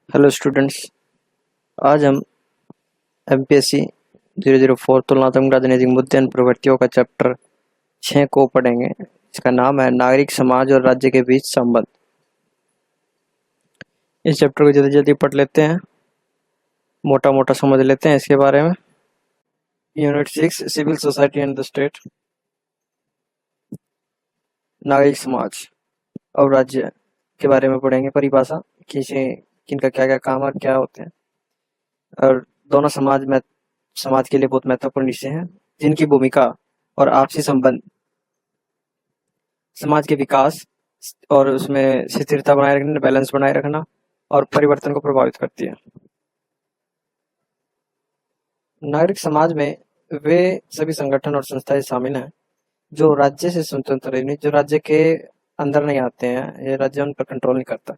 Hello students. आज हम MPSC 004 तुलनात्मक राजनीतिक मुद्दे एवं प्रवृत्तियों का चैप्टर 6 को पढ़ेंगे। इसका नाम है नागरिक समाज और राज्य के बीच संबंध। इस चैप्टर को जल्दी जल्दी पढ़ लेते हैं, मोटा मोटा समझ लेते हैं इसके बारे में। Unit 6 civil society and the state. नागरिक समाज और राज्य के बारे में पढ़ेंगे, परिभाषा किसे किनका क्या क्या काम और क्या होते हैं, और दोनों समाज के लिए बहुत महत्वपूर्ण विषय हैं जिनकी भूमिका और आपसी संबंध समाज के विकास और उसमें स्थिरता बनाए रखना, बैलेंस बनाए रखना और परिवर्तन को प्रभावित करती है। नागरिक समाज में वे सभी संगठन और संस्थाएं शामिल हैं जो राज्य से स्वतंत्र है, जो राज्य के अंदर नहीं आते हैं, ये राज्य उन पर कंट्रोल नहीं करता।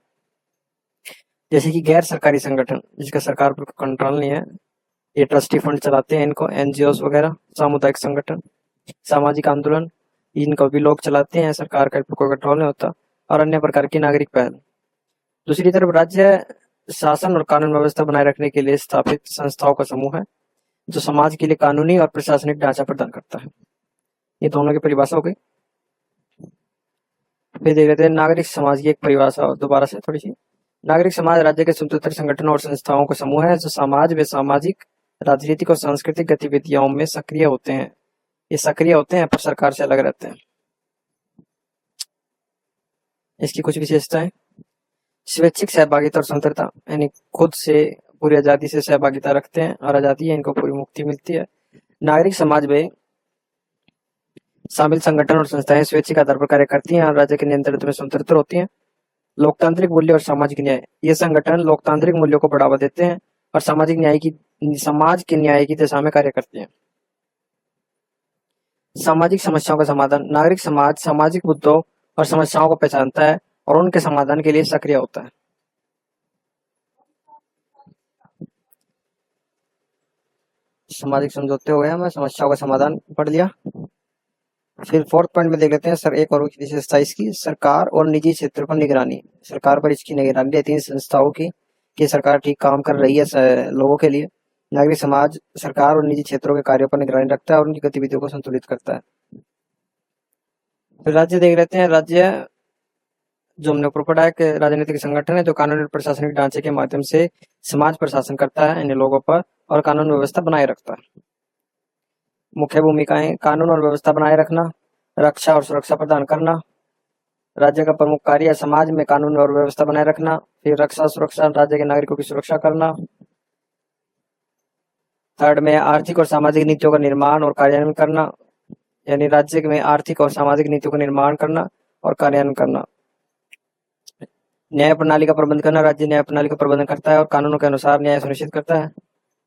जैसे कि गैर सरकारी संगठन जिसका सरकार पर कंट्रोल नहीं है, ये ट्रस्टी फंड चलाते हैं, इनको एनजीओस वगैरह, सामुदायिक संगठन, सामाजिक आंदोलन, इनको भी लोग चलाते हैं, सरकार का कोई कंट्रोल नहीं होता। और अन्य प्रकार की नागरिक पहल। दूसरी तरफ राज्य शासन और कानून व्यवस्था बनाए रखने के लिए स्थापित संस्थाओं का समूह है जो समाज के लिए कानूनी और प्रशासनिक ढांचा प्रदान करता है। ये दोनों की परिभाषा हो गई। फिर देख लेते हैं नागरिक समाज की एक परिभाषा दोबारा से थोड़ी सी। नागरिक समाज राज्य के स्वतंत्र संगठनों और संस्थाओं का समूह है जो समाज में सामाजिक, राजनीतिक और सांस्कृतिक गतिविधियों में सक्रिय होते हैं। ये सक्रिय होते हैं पर सरकार से अलग रहते हैं। इसकी कुछ विशेषताएं: स्वैच्छिक सहभागिता और स्वतंत्रता, यानी खुद से पूरी आजादी से सहभागिता रखते हैं और आजादी है, इनको पूरी मुक्ति मिलती है। नागरिक समाज में शामिल संगठन और संस्थाएं स्वैच्छिक आधार पर कार्य करती हैं और राज्य के नियंत्रण में स्वतंत्र होती हैं। लोकतांत्रिक मूल्य और सामाजिक न्याय, ये संगठन लोकतांत्रिक मूल्यों को बढ़ावा देते हैं और समाज के न्याय की दिशा में कार्य करते हैं। सामाजिक समस्याओं का समाधान, नागरिक समाज सामाजिक मुद्दों और समस्याओं को पहचानता है और उनके समाधान के लिए सक्रिय होता है। सामाजिक समझौते हो गए, हमें समस्याओं का समाधान पढ़ लिया। फिर फोर्थ पॉइंट में देख लेते हैं सर एक और विशेषता इसकी, सरकार और निजी क्षेत्र पर निगरानी। सरकार पर इसकी निगरानी रहती है संस्थाओं की कि सरकार ठीक काम कर रही है लोगों के लिए। नागरिक समाज सरकार और निजी क्षेत्रों के कार्यों पर निगरानी रखता है और उनकी गतिविधियों को संतुलित करता है। फिर राज्य देख लेते हैं। राज्य जो हमने ऊपर पढ़ा है कि राजनीतिक संगठन है जो कानूनी और प्रशासनिक ढांचे के माध्यम से समाज प्रशासन करता है इन लोगों पर और कानून व्यवस्था बनाए रखता है। मुख्य भूमिकाएं: कानून और व्यवस्था बनाए रखना, रक्षा और सुरक्षा प्रदान करना। राज्य का प्रमुख कार्य समाज में कानून और व्यवस्था बनाए रखना, फिर रक्षा सुरक्षा, राज्य के नागरिकों की सुरक्षा करना। थर्ड में आर्थिक और सामाजिक नीतियों का निर्माण और कार्यान्वयन करना, यानी राज्य में आर्थिक और सामाजिक नीतियों का निर्माण करना और कार्यान्वयन करना। न्याय प्रणाली का प्रबंध करना, राज्य न्याय प्रणाली का प्रबंधन करता है और कानूनों के अनुसार न्याय सुनिश्चित करता है।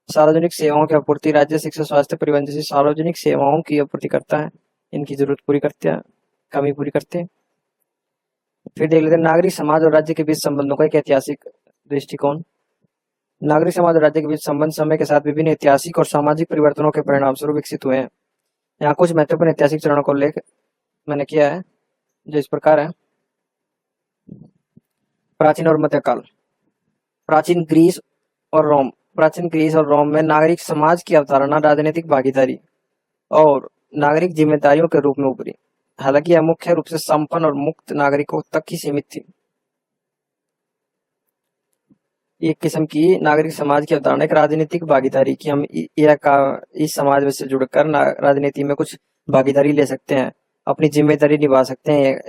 सार्वजनिक सेवाओं की आपूर्ति, राज्य शिक्षा, स्वास्थ्य, परिवहन जैसी सार्वजनिक सेवाओं की आपूर्ति करता है, इनकी जरूरत पूरी करते हैं, कमी पूरी करते हैं। फिर देख लेते हैं नागरिक समाज और राज्य के बीच संबंधों का एक ऐतिहासिक दृष्टिकोण। नागरिक समाज और राज्य के बीच संबंध समय के साथ विभिन्न ऐतिहासिक और सामाजिक परिवर्तनों के परिणाम स्वरूप विकसित हुए हैं। यहाँ कुछ महत्वपूर्ण ऐतिहासिक चरणों को लेकर मैंने किया है जो इस प्रकार है। प्राचीन और मध्यकाल। प्राचीन ग्रीस और रोम में नागरिक समाज की अवधारणा राजनीतिक भागीदारी और नागरिक जिम्मेदारियों के रूप में उभरी। हालांकि यह मुख्य रूप से संपन्न और मुक्त नागरिकों तक ही सीमित थी। एक किस्म की नागरिक समाज की अवधारणा एक राजनीतिक भागीदारी की, हम इस समाज में से जुड़कर राजनीति में कुछ भागीदारी ले सकते हैं, अपनी जिम्मेदारी निभा सकते हैं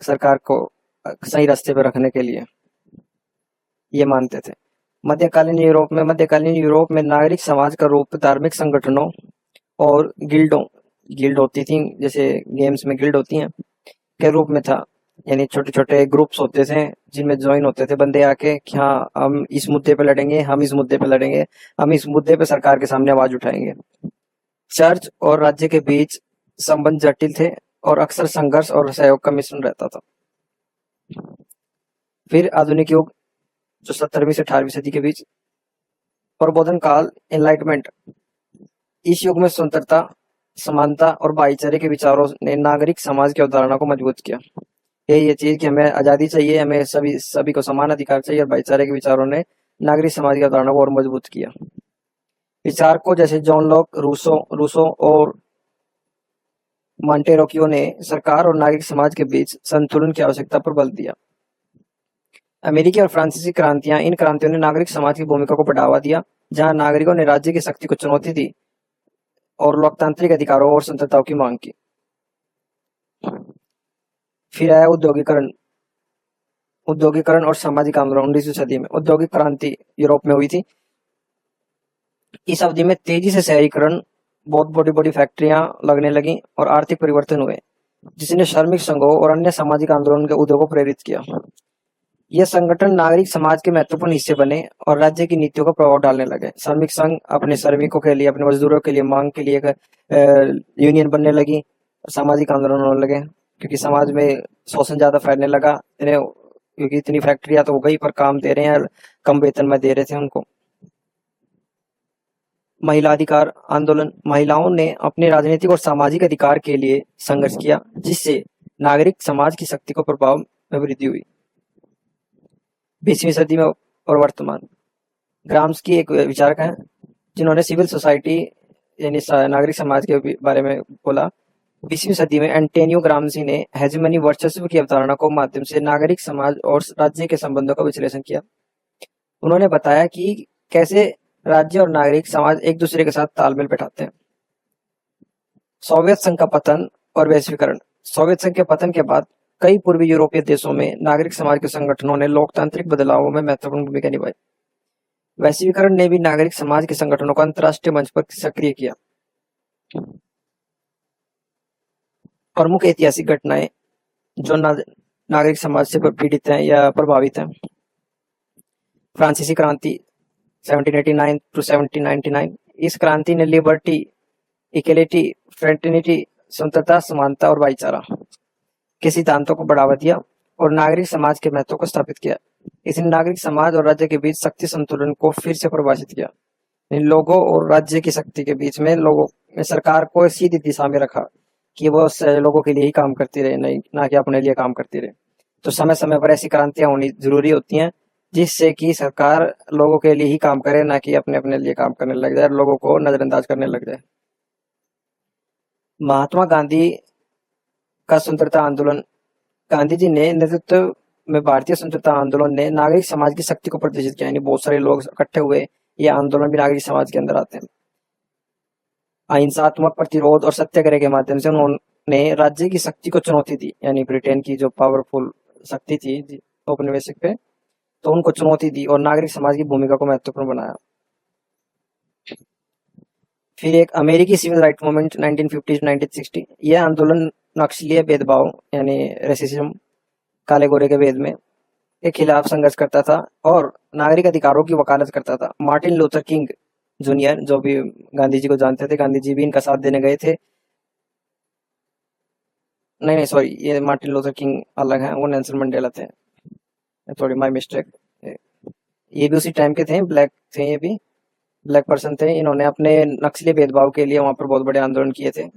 सरकार को सही रास्ते पर रखने के लिए, ये मानते थे। मध्यकालीन यूरोप में नागरिक समाज का रूप धार्मिक संगठनों और गिल्ड होती थी, जैसे गेम्स में गिल्ड होती हैं, के रूप में था। यानी छोटे छोटे ग्रुप्स होते थे जिनमें ज्वाइन होते थे बंदे आके कि हाँ हम इस मुद्दे पे लड़ेंगे, हम इस मुद्दे पे लड़ेंगे, हम इस मुद्दे पे सरकार के सामने आवाज उठाएंगे। चर्च और राज्य के बीच संबंध जटिल थे और अक्सर संघर्ष और सहयोग का मिश्रण रहता था। फिर आधुनिक युग जो 17वीं से 18वीं सदी के बीच, प्रबोधन काल, एनलाइटमेंट। इस युग में स्वतंत्रता, समानता और भाईचारे के विचारों ने नागरिक समाज की अवधारणा को मजबूत किया। ये चीज कि हमें आजादी चाहिए, हमें सभी सभी को समान अधिकार चाहिए, और भाईचारे के विचारों ने नागरिक समाज की अवधारणा को और मजबूत किया। विचारकों जैसे जॉन लॉक, रूसो रूसो और मॉन्टेस्क्यू ने सरकार और नागरिक समाज के बीच संतुलन की आवश्यकता पर बल दिया। अमेरिकी और फ्रांसीसी क्रांतियां, इन क्रांतियों ने नागरिक समाज की भूमिका को बढ़ावा दिया, जहां नागरिकों ने राज्य की शक्ति को चुनौती दी और लोकतांत्रिक अधिकारों और स्वतंत्रताओं की मांग की। फिर आया औद्योगिकरण। औद्योगिकरण और सामाजिक आंदोलन। 19वीं सदी में औद्योगिक क्रांति यूरोप में हुई थी। इस अवधि में तेजी से शहरीकरण, बहुत बड़ी बड़ी फैक्ट्रियां लगने लगी और आर्थिक परिवर्तन हुए, जिसने श्रमिक संघों और अन्य सामाजिक आंदोलन के उद्योगों को प्रेरित किया। यह संगठन नागरिक समाज के महत्वपूर्ण हिस्से बने और राज्य की नीतियों को प्रभाव डालने लगे। श्रमिक संघ अपने श्रमिकों के लिए, अपने मजदूरों के लिए, मांग के लिए एक यूनियन बनने लगी, सामाजिक आंदोलन होने लगे, क्योंकि समाज में शोषण ज्यादा फैलने लगा। क्योंकि इतनी फैक्ट्रियां तो हो गई, पर काम दे रहे हैं, कम वेतन में दे रहे थे उनको। महिला अधिकार आंदोलन। महिलाओं ने अपने राजनीतिक और सामाजिक अधिकार के लिए संघर्ष किया, जिससे नागरिक समाज की शक्ति को प्रभाव में वृद्धि हुई। 20वीं सदी में और वर्तमान। ग्राम्स की एक विचारक हैं, जिन्होंने सिविल सोसाइटी यानी नागरिक समाज के बारे में बोला। 20वीं सदी में एंटोनियो ग्राम्सी ने हेजेमनी, वर्चस्व की अवधारणा को माध्यम से नागरिक समाज और राज्य के संबंधों का विश्लेषण किया। उन्होंने बताया कि कैसे राज्य और नागरिक समाज एक दूसरे के साथ तालमेल बैठाते हैं। सोवियत संघ का पतन और वैश्वीकरण। सोवियत संघ के पतन के बाद कई पूर्वी यूरोपीय देशों में नागरिक समाज के संगठनों ने लोकतांत्रिक बदलावों में महत्वपूर्ण भूमिका निभाई। वैश्वीकरण ने भी नागरिक समाज के संगठनों को अंतर्राष्ट्रीय मंच पर सक्रिय किया। प्रमुख ऐतिहासिक घटनाएं जो नागरिक समाज से पीड़ित हैं या प्रभावित हैं। फ्रांसीसी क्रांति 1789 टू 1799। इस क्रांति ने लिबर्टी, इक्वलिटी, फ्रेटर्निटी, स्वतंत्रता, समानता और भाईचारा के सिद्धांतों को बढ़ावा दिया और नागरिक समाज के महत्व को स्थापित किया। इसने नागरिक समाज और राज्य के बीच शक्ति संतुलन को फिर से परिभाषित किया। इन लोगों और राज्य की शक्ति के बीच में लोगों ने सरकार को सीधी दिशा में रखा कि वो लोगों के लिए ही काम करती रहे, नहीं ना कि अपने लिए काम करती रहे। तो समय समय पर ऐसी क्रांतियां होनी जरूरी होती हैं, जिससे कि सरकार लोगों के लिए ही काम करे, ना कि अपने अपने लिए काम करने लग जाए, लोगों को नजरअंदाज करने लग जाए। महात्मा गांधी का स्वतंत्रता आंदोलन। गांधी जी ने नेतृत्व में भारतीय स्वतंत्रता आंदोलन ने नागरिक समाज की शक्ति को प्रदर्शित किया, यानी बहुत सारे लोग इकट्ठे हुए, यह आंदोलन भी नागरिक समाज के अंदर आते हैं। अहिंसात्मक प्रतिरोध और सत्याग्रह के माध्यम से उन्होंने राज्य की शक्ति को चुनौती दी, यानी ब्रिटेन की जो पावरफुल शक्ति थी औपनिवेशिक पे, तो उनको चुनौती दी और नागरिक समाज की भूमिका को महत्वपूर्ण बनाया। फिर एक अमेरिकी सिविल राइट मूवमेंट 1950 1960। यह आंदोलन नक्सलीय भेदभाव यानी रेसिज्म, काले गोरे के भेद में के खिलाफ संघर्ष करता था और नागरिक अधिकारों की वकालत करता था। मार्टिन लूथर किंग जूनियर, जो भी गांधी जी को जानते थे, गांधी जी भी इनका साथ देने गए थे। नहीं सॉरी, ये मार्टिन लूथर किंग अलग है, वो नेल्सन मंडेला थे, थोड़ी माय मिस्टेक। ये भी उसी टाइम के थे, ब्लैक थे, ये भी ब्लैक पर्सन थे। इन्होंने अपने नक्सली भेदभाव के लिए वहां पर बहुत बड़े आंदोलन किए थे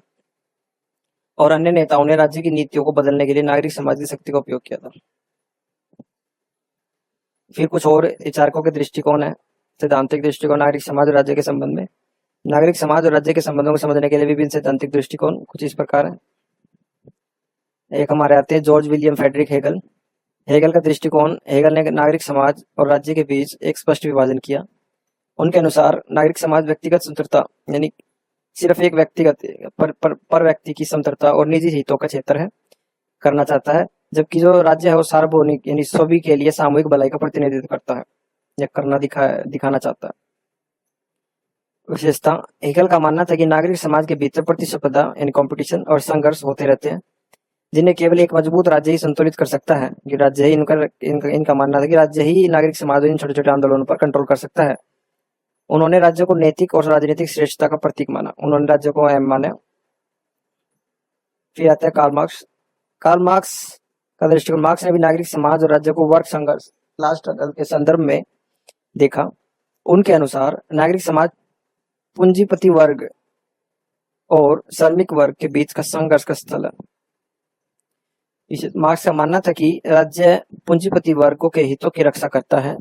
और अन्य नेताओं ने राज्य की नीतियों को बदलने के लिए नागरिक समाज की शक्ति का उपयोग किया था। फिर कुछ और विचारकों के दृष्टिकोण है। सैद्धांतिक दृष्टिकोण नागरिक समाज और राज्य के संबंध में। नागरिक समाज और राज्य के संबंधों को समझने के लिए विभिन्न सैद्धांतिक दृष्टिकोण कुछ इस प्रकार है। एक हमारे आते हैं George William Friedrich Hegel. Hegel का दृष्टिकोण, हेगल ने नागरिक समाज और राज्य के बीच एक स्पष्ट विभाजन किया। उनके अनुसार नागरिक समाज व्यक्तिगत स्वतंत्रता, यानी सिर्फ एक व्यक्तिगत पर व्यक्ति की स्वतंत्रता और निजी हितों का क्षेत्र है, करना चाहता है, जबकि जो राज्य है वो सार्वभौमिक यानी सभी के लिए सामूहिक भलाई का प्रतिनिधित्व करता है या करना दिखाना चाहता है। विशेषता, हेगल का मानना था कि नागरिक समाज के भीतर प्रतिस्पर्धा यानी कंपटीशन और संघर्ष होते रहते हैं, जिन्हें केवल एक मजबूत राज्य ही संतुलित कर सकता है। कि राज्य ही इनका मानना था कि राज्य ही नागरिक समाज इन छोटे छोटे आंदोलनों पर कंट्रोल कर सकता है। उन्होंने राज्य को नैतिक और राजनीतिक श्रेष्ठता का प्रतीक माना, उन्होंने राज्य को अहम माना। फिर आता है कार्ल मार्क्स। कार्ल मार्क्स का दृष्टिकोण, मार्क्स ने भी नागरिक समाज और राज्य को वर्ग संघर्ष, क्लास स्ट्रगल के संदर्भ में देखा। उनके अनुसार नागरिक समाज पूंजीपति वर्ग और श्रमिक वर्ग के बीच का संघर्ष का स्थल है। मार्क्स का मानना था कि राज्य पूंजीपति वर्गों के हितों की रक्षा करता है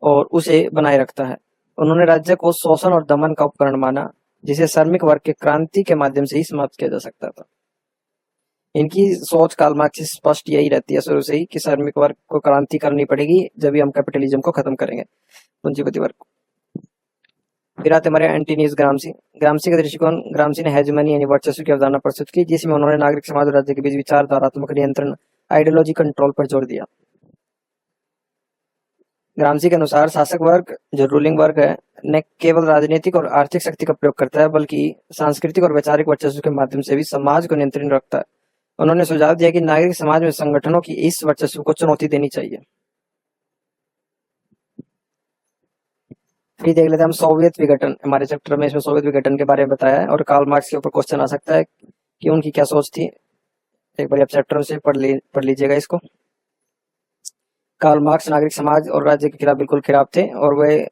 और उसे बनाए रखता है। उन्होंने राज्य को शोषण और दमन का उपकरण माना, जिसे श्रमिक वर्ग के क्रांति के माध्यम से ही समाप्त किया जा सकता था। इनकी सोच कार्ल मार्क्स की स्पष्ट यही रहती है शुरू से ही कि श्रमिक वर्ग को क्रांति करनी पड़ेगी, जब भी हम कैपिटलिज्म को खत्म करेंगे, पूंजीपति वर्ग को। फिर आते हमारे एंटोनियस ग्राम्सी। ग्राम्सी का दृष्टिकोण, ग्राम्सी ने हेजेमनी यानी वर्चस्व की अवधारणा प्रस्तुत की, जिसमें उन्होंने नागरिक समाज और राज्य के बीच विचारधारात्मक नियंत्रण, आइडियोलॉजी कंट्रोल पर जोर दिया। ग्राम्सी के अनुसार शासक वर्ग, जो रूलिंग वर्ग है, न केवल राजनीतिक और आर्थिक शक्ति का प्रयोग करता है, बल्कि सांस्कृतिक और वैचारिक वर्चस्व के माध्यम से भी समाज को नियंत्रित रखता है। उन्होंने सुझाव दिया कि नागरिक समाज में संगठनों की इस वर्चस्व को चुनौती देनी चाहिए। फिर देख लेते हैं हम सोवियत विघटन। हमारे चैप्टर में इसमें सोवियत विघटन के बारे में बताया है और कार्ल मार्क्स के ऊपर क्वेश्चन आ सकता है कि उनकी क्या सोच थी। एक बार आप चैप्टर से पढ़ लीजिएगा इसको। कार्ल मार्क्स नागरिक समाज और राज्य के खिलाफ बिल्कुल खिलाफ थे और वे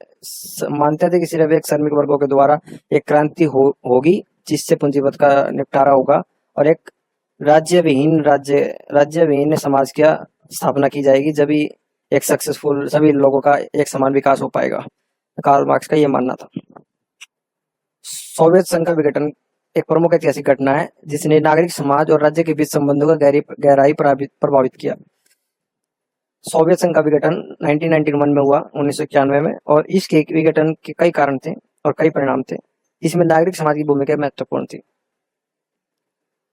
मानते थे कि सिर्फ एक श्रमिक वर्गों के द्वारा एक क्रांति होगी, जिससे पूंजीपत का निपटारा होगा और एक राज्य विहीन समाज की स्थापना की जाएगी, जब भी एक सक्सेसफुल सभी लोगों का एक समान विकास हो पाएगा। कार्ल मार्क्स का यह मानना था। सोवियत संघ का विघटन एक प्रमुख ऐतिहासिक घटना है जिसने नागरिक समाज और राज्य के बीच संबंधों का गहराई प्रभावित किया। सोवियत संघ का विघटन 1991 में हुआ, 1991 में, और इसके विघटन के कई कारण थे और कई परिणाम थे। इसमें नागरिक समाज की भूमिका महत्वपूर्ण थी।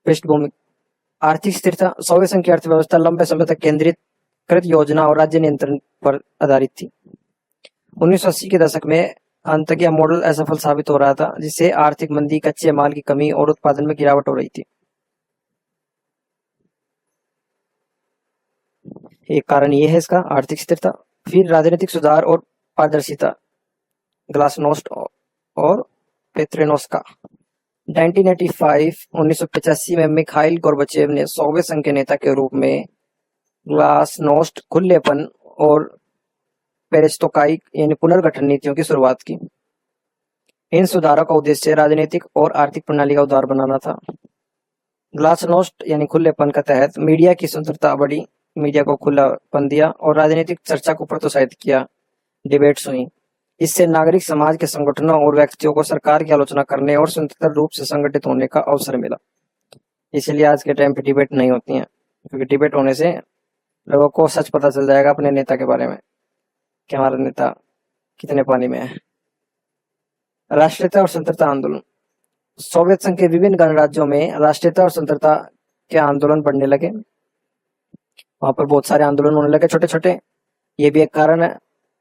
पृष्ठभूमि, आर्थिक स्थिरता। सोवियत संघ की अर्थव्यवस्था लंबे समय तक केंद्रित कृत योजना और राज्य नियंत्रण पर आधारित थी। 1980 के दशक में अंततः यह मॉडल असफल साबित हो रहा था, जिससे आर्थिक मंदी, कच्चे माल की कमी और उत्पादन में गिरावट हो रही थी। एक कारण ये है इसका, आर्थिक स्थिरता। फिर राजनीतिक सुधार और पारदर्शिता, ग्लासनोस्ट और पेत्रेनोस्का। 1985 में मिखाइल गोर्बाचेव ने सोवियत संघ के नेता के रूप में ग्लासनोस्ट, खुलेपन और पेरेस्ट्रोइका यानी पुनर्गठन नीतियों की शुरुआत की। इन सुधारों का उद्देश्य राजनीतिक और आर्थिक प्रणाली का उदार बनाना था। ग्लासनोस्ट यानी खुलेपन के तहत मीडिया की स्वतंत्रता बढ़ी, मीडिया को खुलापन दिया और राजनीतिक चर्चा को प्रोत्साहित किया, डिबेट्स हुई। इससे नागरिक समाज के संगठनों और व्यक्तियों को सरकार की आलोचना करने और स्वतंत्र रूप से संगठित होने का अवसर मिला। इसलिए आज के टाइम पे डिबेट नहीं होती हैं, क्योंकि डिबेट होने से लोगों को सच पता चल जाएगा अपने नेता के बारे में कि हमारा नेता कितने पानी में है। राष्ट्रीयता और स्वतंत्रता आंदोलन। सोवियत संघ के विभिन्न गणराज्यों में राष्ट्रीयता और स्वतंत्रता के आंदोलन बढ़ने लगे। वहां पर बहुत सारे आंदोलन होने लगे, छोटे छोटे। ये भी एक कारण है।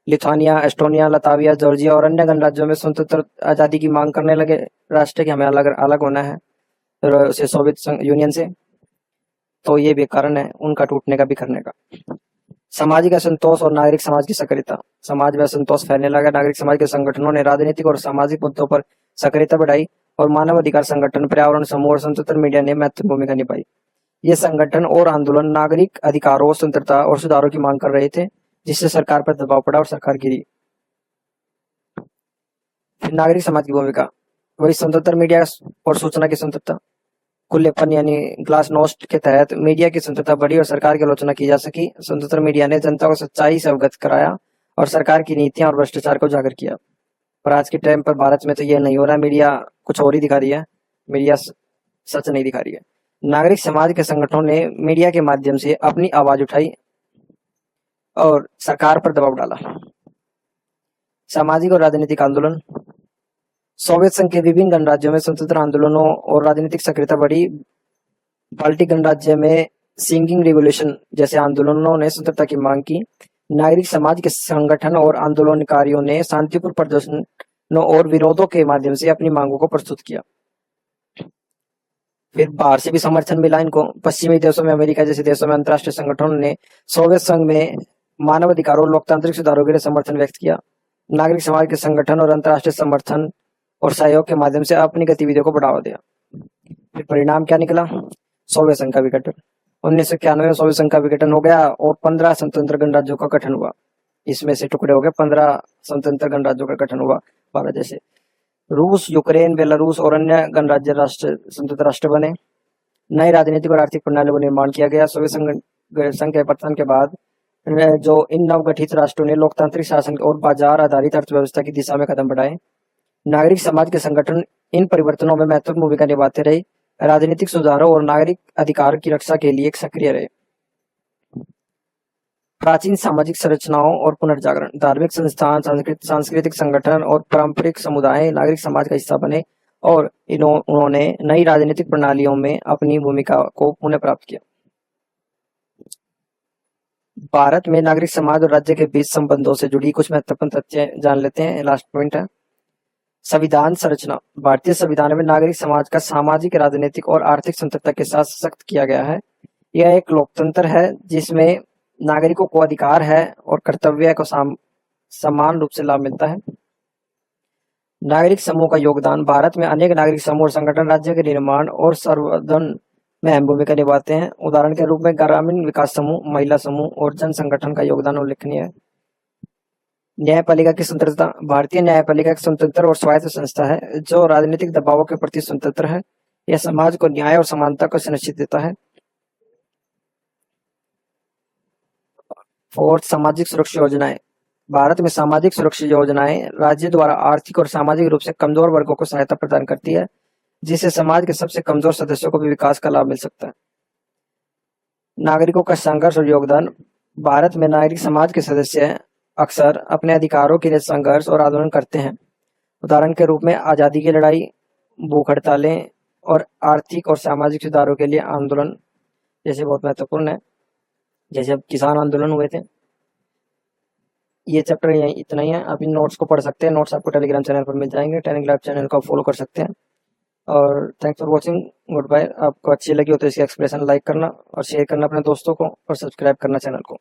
लिथुआनिया, एस्टोनिया, लताविया, जॉर्जिया और अन्य गणराज्यों में स्वतंत्र आजादी की मांग करने लगे राष्ट्र के हमें अलग अलग होना है सोवियत यूनियन से। तो ये भी कारण है उनका टूटने का, बिखरने का। सामाजिक असंतोष और नागरिक समाज की सक्रियता। समाज में असंतोष फैलने लगा। नागरिक समाज के संगठनों ने राजनीतिक और सामाजिक मुद्दों पर सक्रियता बढ़ाई और मानव अधिकार संगठन, पर्यावरण समूह और स्वतंत्र मीडिया ने महत्वपूर्ण भूमिका निभाई। ये संगठन और आंदोलन नागरिक अधिकारों, स्वतंत्रता और सुधारों की मांग कर रहे थे, जिससे सरकार पर दबाव पड़ा और सरकार गिरी। फिर नागरिक समाज की भूमिका, वही स्वतंत्र मीडिया और सूचना की स्वतंत्रता। खुलेपन यानी ग्लासनोस्ट के तहत मीडिया की स्वतंत्रता बढ़ी और सरकार की आलोचना की जा सकी। स्वतंत्र मीडिया ने जनता को सच्चाई से अवगत कराया और सरकार की नीतियां और भ्रष्टाचार को उजागर किया। पर आज के टाइम पर भारत में तो ये नहीं हो रहा, मीडिया कुछ और ही दिखा रही है, मीडिया सच नहीं दिखा रही है। नागरिक समाज के संगठनों ने मीडिया के माध्यम से अपनी आवाज उठाई और सरकार पर दबाव डाला। सामाजिक और राजनीतिक आंदोलन। सोवियत संघ के विभिन्न गणराज्यों में स्वतंत्र आंदोलनों और राजनीतिक सक्रियता बढ़ी। बाल्टिक गणराज्य में सिंगिंग रिवॉल्यूशन जैसे आंदोलनों ने स्वतंत्रता की मांग की। नागरिक समाज के संगठन और आंदोलनकारियों ने शांतिपूर्ण प्रदर्शनों और विरोधों के माध्यम से अपनी मांगों को प्रस्तुत किया। फिर बाहर से भी समर्थन मिला इनको। पश्चिमी देशों में, अमेरिका जैसे देशों में अंतर्राष्ट्रीय संगठनों ने सोवियत संघ में मानव अधिकारों और लोकतांत्रिक सुधारों के लिए समर्थन व्यक्त किया। नागरिक समाज के संगठन और अंतर्राष्ट्रीय समर्थन और सहयोग के माध्यम से अपनी गतिविधियों को बढ़ावा दिया। फिर परिणाम क्या निकला? सोवियत संघ का विघटन। 1991 में सोवियत संघ का विघटन हो गया और 15 स्वतंत्र गणराज्यों का गठन हुआ। इसमें से टुकड़े हो गए, 15 स्वतंत्र गणराज्यों का गठन हुआ। भारत जैसे रूस, यूक्रेन, बेलारूस और अन्य गणराज्य राष्ट्र स्वतंत्र राष्ट्र बने। नई राजनीतिक और आर्थिक प्रणालियों का निर्माण किया गया। सोवियत संघ के पतन के बाद जो इन नवगठित राष्ट्रों ने लोकतांत्रिक शासन और बाजार आधारित अर्थव्यवस्था की दिशा में कदम बढ़ाए। नागरिक समाज के संगठन इन परिवर्तनों में महत्वपूर्ण भूमिका निभाते रहे, राजनीतिक सुधारों और नागरिक अधिकार की रक्षा के लिए सक्रिय रहे। प्राचीन सामाजिक संरचनाओं और पुनर्जागरण, धार्मिक संस्थान, सांस्कृतिक संगठन और पारंपरिक समुदाय नागरिक समाज का हिस्सा बने और उन्होंने नई राजनीतिक प्रणालियों में अपनी भूमिका को पुनः प्राप्त किया। भारत में नागरिक समाज और राज्य के बीच संबंधों से जुड़ी कुछ महत्वपूर्ण तथ्य जान लेते हैं। लास्ट पॉइंट है संविधान संरचना। भारतीय संविधान में नागरिक समाज का सामाजिक, राजनीतिक और आर्थिक स्वतंत्रता के साथ सशक्त किया गया है। यह एक लोकतंत्र है जिसमें नागरिकों को अधिकार है और कर्तव्य को समान रूप से लाभ मिलता है। नागरिक समूह का योगदान। भारत में अनेक नागरिक समूह और संगठन राज्य के निर्माण और संवर्धन में अहम भूमिका निभाते हैं। उदाहरण के रूप में ग्रामीण विकास समूह, महिला समूह और जन संगठन का योगदान उल्लेखनीय है। न्यायपालिका की स्वतंत्रता। भारतीय न्यायपालिका एक स्वतंत्र और स्वायत्त संस्था है जो राजनीतिक दबावों के प्रति स्वतंत्र है। यह समाज को न्याय और समानता को सुनिश्चित देता है। फोर्थ, सामाजिक सुरक्षा योजनाएं। भारत में सामाजिक सुरक्षा योजनाएं राज्य द्वारा आर्थिक और सामाजिक रूप से कमजोर वर्गों को सहायता प्रदान करती है, जिससे समाज के सबसे कमजोर सदस्यों को भी विकास का लाभ मिल सकता है। नागरिकों का संघर्ष और योगदान। भारत में नागरिक समाज के सदस्य अक्सर अपने अधिकारों के लिए संघर्ष और आंदोलन करते हैं। उदाहरण के रूप में आजादी की लड़ाई, भूख हड़तालें और आर्थिक और सामाजिक सुधारों के लिए आंदोलन जैसे बहुत महत्वपूर्ण है, जैसे अब किसान आंदोलन हुए थे। ये चैप्टर इतना ही है। आप इन नोट्स को पढ़ सकते हैं। नोट्स आपको टेलीग्राम चैनल पर मिल जाएंगे। टेलीग्राम चैनल को फॉलो कर सकते हैं। और thanks for watching. Goodbye. आपको अच्छी लगी हो तो इसकी एक्सप्रेशन लाइक करना और शेयर करना अपने दोस्तों को और सब्सक्राइब करना चैनल को।